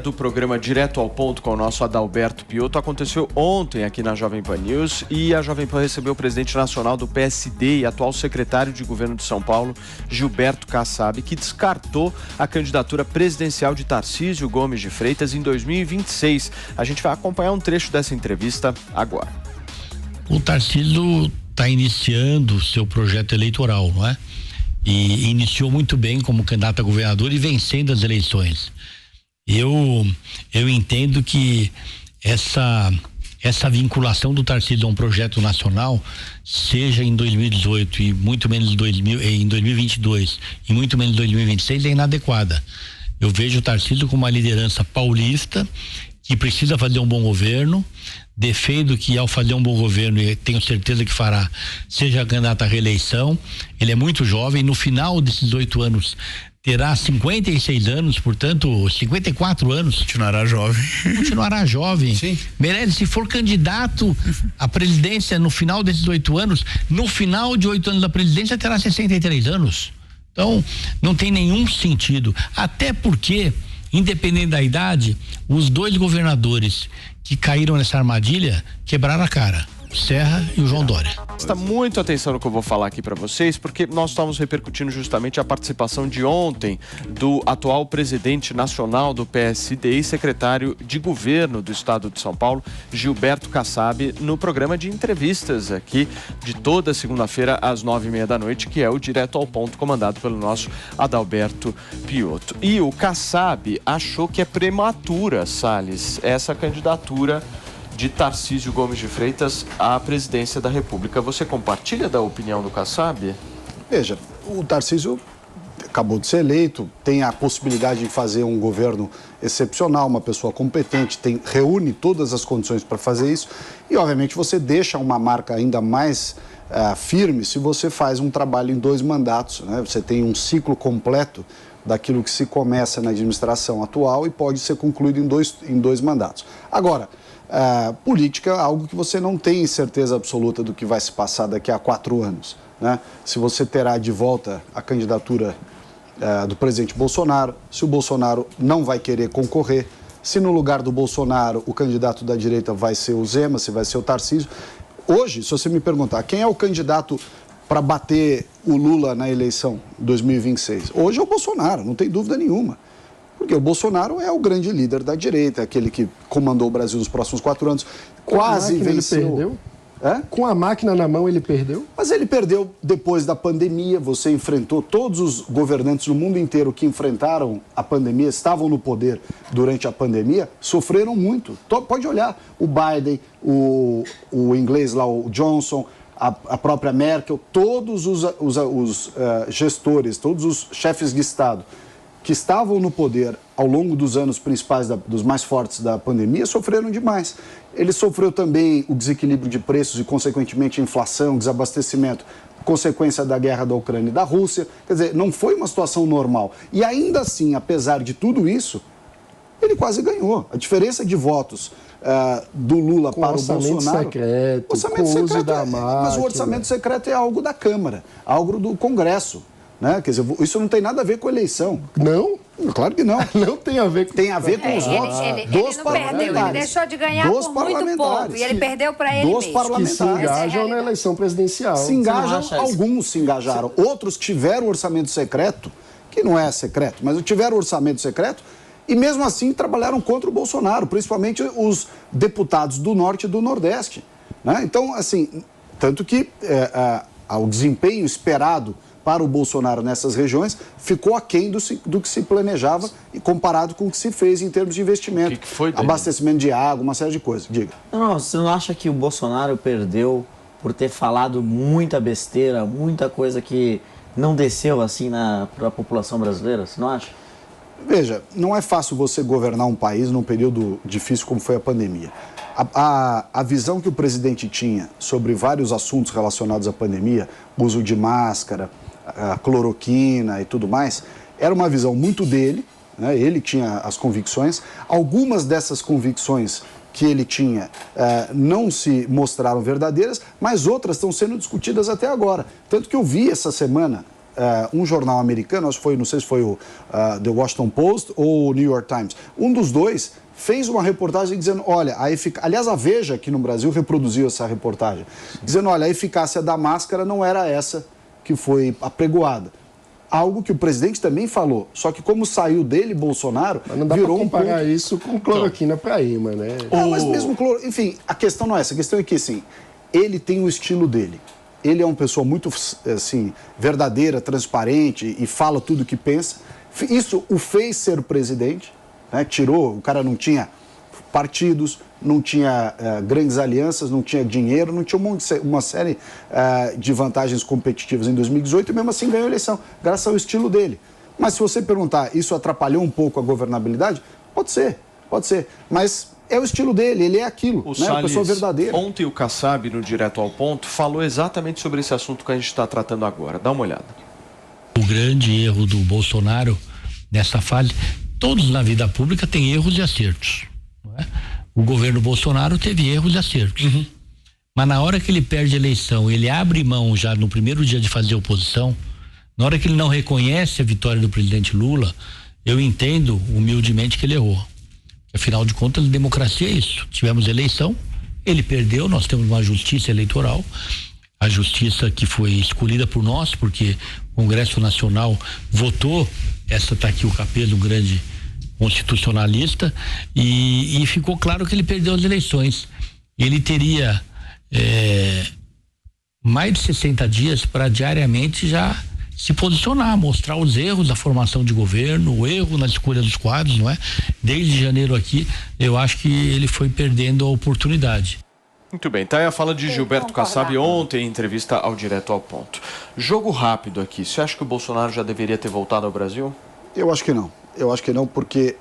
Do programa Direto ao Ponto com o nosso Adalberto Piotto aconteceu ontem aqui na Jovem Pan News e a Jovem Pan recebeu o presidente nacional do PSD e atual secretário de governo de São Paulo, Gilberto Kassab, que descartou a candidatura presidencial de Tarcísio Gomes de Freitas em 2026. A gente vai acompanhar um trecho dessa entrevista agora. O Tarcísio está iniciando seu projeto eleitoral, não é? E iniciou muito bem como candidato a governador e vencendo as eleições. Eu entendo que essa vinculação do Tarcísio a um projeto nacional, seja em 2018 e muito menos em 2022 e muito menos em 2026, é inadequada. Eu vejo o Tarcísio como uma liderança paulista que precisa fazer um bom governo. Defendo que ao fazer um bom governo, e tenho certeza que fará, seja candidato à reeleição. Ele é muito jovem, no final desses 8 anos terá 56 anos, portanto 54 anos. Continuará jovem. Continuará jovem. Sim. Merece, se for candidato à presidência no final desses 8 anos, no final de 8 anos da presidência terá 63 anos. Então não tem nenhum sentido, até porque, independente da idade, os 2 governadores que caíram nessa armadilha quebraram a cara, o Serra e o João Dória. Presta muita atenção no que eu vou falar aqui para vocês, porque nós estamos repercutindo justamente a participação de ontem do atual presidente nacional do PSD e secretário de governo do estado de São Paulo, Gilberto Kassab, no programa de entrevistas aqui de toda segunda-feira às 9h30 da noite, que é o Direto ao Ponto, comandado pelo nosso Adalberto Piotto. E o Kassab achou que é prematura, Salles, essa candidatura de Tarcísio Gomes de Freitas à presidência da República. Você compartilha da opinião do Kassab? Veja, o Tarcísio acabou de ser eleito, tem a possibilidade de fazer um governo excepcional, uma pessoa competente, reúne todas as condições para fazer isso e, obviamente, você deixa uma marca ainda mais firme se você faz um trabalho em 2 mandatos, né? Você tem um ciclo completo daquilo que se começa na administração atual e pode ser concluído em dois mandatos. Agora, política é algo que você não tem certeza absoluta do que vai se passar daqui a 4 anos, né? Se você terá de volta a candidatura do presidente Bolsonaro, se o Bolsonaro não vai querer concorrer, se no lugar do Bolsonaro o candidato da direita vai ser o Zema, se vai ser o Tarcísio. Hoje, se você me perguntar quem é o candidato para bater o Lula na eleição 2026, hoje é o Bolsonaro, não tem dúvida nenhuma. Porque o Bolsonaro é o grande líder da direita, aquele que comandou o Brasil nos próximos 4 anos. Quase venceu. Ele perdeu? Com a máquina na mão ele perdeu? Mas ele perdeu depois da pandemia. Você enfrentou todos os governantes no mundo inteiro que enfrentaram a pandemia, estavam no poder durante a pandemia, sofreram muito. Pode olhar o Biden, o inglês lá, o Johnson, a própria Merkel, todos os gestores, todos os chefes de Estado que estavam no poder ao longo dos anos principais, dos mais fortes da pandemia, sofreram demais. Ele sofreu também o desequilíbrio de preços e, consequentemente, a inflação, desabastecimento, consequência da guerra da Ucrânia e da Rússia. Quer dizer, não foi uma situação normal. E ainda assim, apesar de tudo isso, ele quase ganhou. A diferença de votos do Lula para o Bolsonaro... Secreto, orçamento secreto, mas o orçamento secreto é algo da Câmara, algo do Congresso. Né? Quer dizer, isso não tem nada a ver com a eleição. Não? Claro que não. Não tem a ver com... Tem a ver com os votos dos não parlamentares. perdeu, ele deixou de ganhar por muito pouco e ele perdeu para ele dos mesmo. Parlamentares. Que se engajam na eleição presidencial. Se engajam, alguns se engajaram. Outros que tiveram orçamento secreto, que não é secreto, mas tiveram orçamento secreto, e mesmo assim trabalharam contra o Bolsonaro, principalmente os deputados do Norte e do Nordeste. Né? Então, assim, tanto que o desempenho esperado para o Bolsonaro nessas regiões ficou aquém do que se planejava e comparado com o que se fez em termos de investimento, que foi, abastecimento de água, uma série de coisas. Diga. Não, você não acha que o Bolsonaro perdeu por ter falado muita besteira, muita coisa que não desceu assim para a população brasileira? Você não acha? Veja, não é fácil você governar um país num período difícil como foi a pandemia. A visão que o presidente tinha sobre vários assuntos relacionados à pandemia, uso de máscara, a cloroquina e tudo mais, era uma visão muito dele, né? Ele tinha as convicções. Algumas dessas convicções que ele tinha não se mostraram verdadeiras, mas outras estão sendo discutidas até agora. Tanto que eu vi essa semana um jornal americano, acho que foi, não sei se foi o The Washington Post ou o New York Times, um dos dois fez uma reportagem dizendo, olha, aliás, a Veja aqui no Brasil reproduziu essa reportagem, dizendo, olha, a eficácia da máscara não era essa que foi apregoada. Algo que o presidente também falou, só que como saiu dele, Bolsonaro, mas não dá virou pra comparar isso com cloroquina para imã, né? Mas mesmo enfim, a questão não é essa, a questão é que, assim, ele tem o estilo dele. Ele é uma pessoa muito, assim, verdadeira, transparente e fala tudo o que pensa. Isso o fez ser o presidente, né? Tirou, o cara não tinha partidos, não tinha grandes alianças, não tinha dinheiro, não tinha uma série de vantagens competitivas em 2018 e mesmo assim ganhou a eleição, graças ao estilo dele. Mas se você perguntar, isso atrapalhou um pouco a governabilidade? Pode ser, mas é o estilo dele, ele é aquilo, o né? Salles, uma pessoa verdadeira. Ontem o Kassab, no Direto ao Ponto, falou exatamente sobre esse assunto que a gente está tratando agora. Dá uma olhada. O grande erro do Bolsonaro nessa fase, todos na vida pública têm erros e acertos, não é? O governo Bolsonaro teve erros e acertos. Mas na hora que ele perde a eleição, ele abre mão já no primeiro dia de fazer oposição, na hora que ele não reconhece a vitória do presidente Lula, eu entendo humildemente que ele errou. Afinal de contas, democracia é isso. Tivemos eleição, ele perdeu, nós temos uma justiça eleitoral, a justiça que foi escolhida por nós, porque o Congresso Nacional votou, essa está aqui o Capello, um grande constitucionalista, e ficou claro que ele perdeu as eleições. Ele teria mais de 60 dias para diariamente já se posicionar, mostrar os erros da formação de governo, o erro na escolha dos quadros, não é? Desde janeiro aqui, eu acho que ele foi perdendo a oportunidade. Muito bem, tá aí a fala de Gilberto Kassab ontem em entrevista ao Direto ao Ponto. Jogo rápido aqui, você acha que o Bolsonaro já deveria ter voltado ao Brasil? Eu acho que não, porque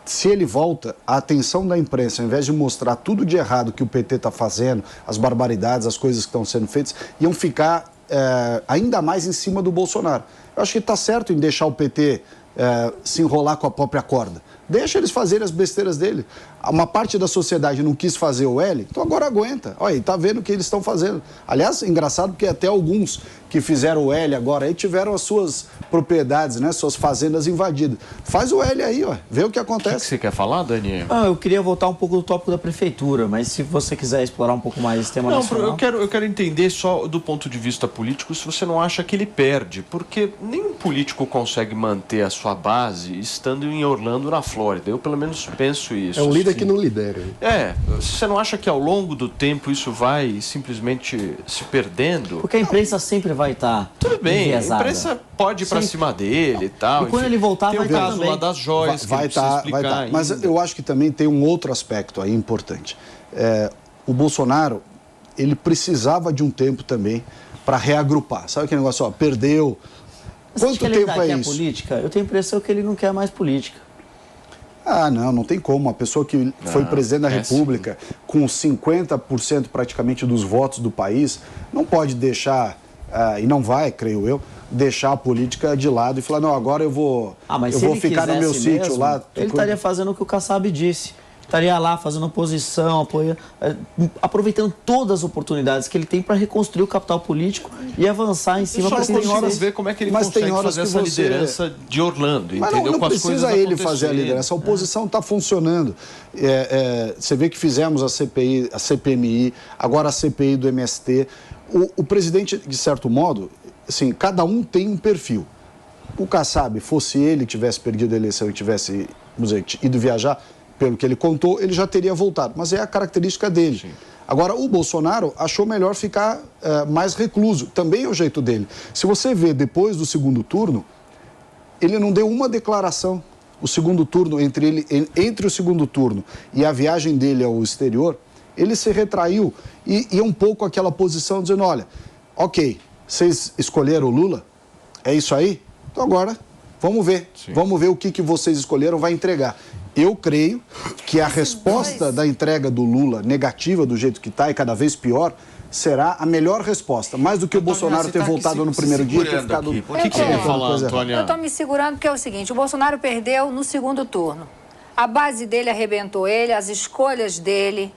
se ele volta, a atenção da imprensa, ao invés de mostrar tudo de errado que o PT está fazendo, as barbaridades, as coisas que estão sendo feitas, iam ficar ainda mais em cima do Bolsonaro. Eu acho que está certo em deixar o PT se enrolar com a própria corda. Deixa eles fazerem as besteiras dele. Uma parte da sociedade não quis fazer o L, então agora aguenta. Olha, está vendo o que eles estão fazendo. Aliás, engraçado porque até alguns que fizeram o L agora aí tiveram as suas propriedades, né, suas fazendas invadidas. Faz o L aí, ó, vê o que acontece. O que você quer falar, Dani? Eu queria voltar um pouco do tópico da prefeitura, mas se você quiser explorar um pouco mais esse tema nacional... Eu quero entender só do ponto de vista político se você não acha que ele perde, porque nenhum político consegue manter a sua base estando em Orlando, na Flórida. Eu pelo menos penso isso. É um líder que não lidera. Você não acha que ao longo do tempo isso vai simplesmente se perdendo? Porque a imprensa sempre vai estar tudo bem, enviesada. A imprensa pode ir pra cima dele e tal. E quando ele voltar, vai estar também. Tem o caso lá das joias vai estar. Mas eu acho que também tem um outro aspecto aí importante. O Bolsonaro, ele precisava de um tempo também para reagrupar. Sabe aquele negócio, perdeu... Mas quanto tempo é isso? Política? Eu tenho a impressão que ele não quer mais política. Não tem como. Uma pessoa que foi presidente da República, com 50% praticamente dos votos do país, não pode deixar, e não vai, creio eu, deixar a política de lado e falar, não, agora eu vou ficar no meu sítio lá. Ele estaria fazendo o que o Kassab disse. Estaria lá fazendo oposição, aproveitando todas as oportunidades que ele tem para reconstruir o capital político e avançar em cima. Mas tem horas ver como é que ele consegue fazer essa liderança de Orlando, mas entendeu? Não precisa ele fazer a liderança, a oposição está funcionando. Você vê que fizemos a CPI, a CPMI, agora a CPI do MST. O presidente, de certo modo, assim, cada um tem um perfil. O Kassab, fosse ele que tivesse perdido a eleição e tivesse, vamos dizer, ido viajar, pelo que ele contou, ele já teria voltado. Mas é a característica dele. Sim. Agora, o Bolsonaro achou melhor ficar mais recluso. Também é o jeito dele. Se você vê, depois do segundo turno, ele não deu uma declaração. O segundo turno, entre o segundo turno e a viagem dele ao exterior, ele se retraiu e um pouco aquela posição dizendo, olha, ok, vocês escolheram o Lula? É isso aí? Então agora, vamos ver. Sim. Vamos ver o que vocês escolheram, vai entregar. Eu creio que a resposta da entrega do Lula, negativa do jeito que está e cada vez pior, será a melhor resposta. Mais do que o Bolsonaro ter voltado no primeiro dia e ter ficado... O que você quer falar, Antônia? Eu estou me segurando porque é o seguinte, o Bolsonaro perdeu no segundo turno. A base dele arrebentou ele, as escolhas dele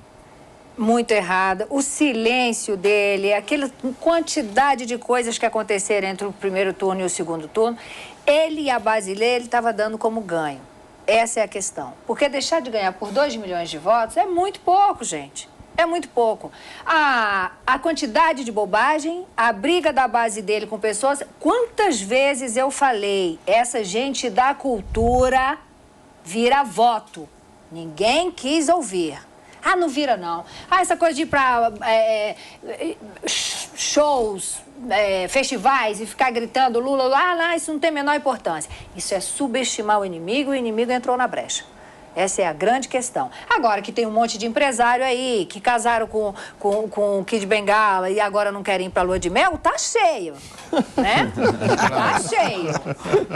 muito errada, o silêncio dele, aquela quantidade de coisas que aconteceram entre o primeiro turno e o segundo turno, ele e a base dele, ele estava dando como ganho. Essa é a questão. Porque deixar de ganhar por 2 milhões de votos é muito pouco, gente. É muito pouco. A quantidade de bobagem, a briga da base dele com pessoas... Quantas vezes eu falei, essa gente da cultura vira voto. Ninguém quis ouvir. Ah, não vira, não. Ah, essa coisa de ir para shows, festivais e ficar gritando Lula, não, isso não tem a menor importância. Isso é subestimar o inimigo entrou na brecha. Essa é a grande questão. Agora que tem um monte de empresário aí que casaram com o Kid Bengala e agora não querem ir pra lua de mel, tá cheio, né? Tá cheio,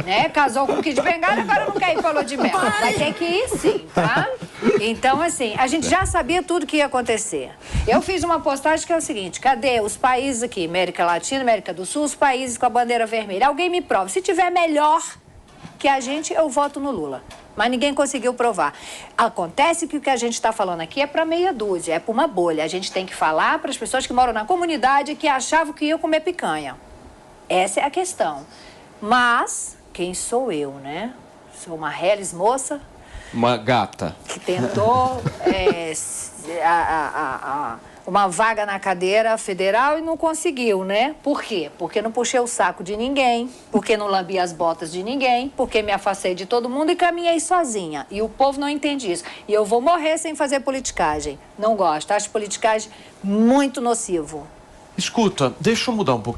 né? Casou com o Kid Bengala e agora não quer ir pra lua de mel. Vai ter que ir sim, tá? Então, assim, a gente já sabia tudo que ia acontecer. Eu fiz uma postagem que é o seguinte, cadê os países aqui, América Latina, América do Sul, os países com a bandeira vermelha? Alguém me prova. Se tiver melhor que a gente, eu voto no Lula. Mas ninguém conseguiu provar. Acontece que o que a gente está falando aqui é para meia dúzia, é para uma bolha. A gente tem que falar para as pessoas que moram na comunidade que achavam que iam comer picanha. Essa é a questão. Mas, quem sou eu, né? Sou uma reles moça. Uma gata. Que tentou uma vaga na cadeira federal e não conseguiu, né? Por quê? Porque não puxei o saco de ninguém, porque não lambi as botas de ninguém, porque me afastei de todo mundo e caminhei sozinha. E o povo não entende isso. E eu vou morrer sem fazer politicagem. Não gosto. Acho politicagem muito nocivo. Escuta, deixa eu mudar um pouquinho.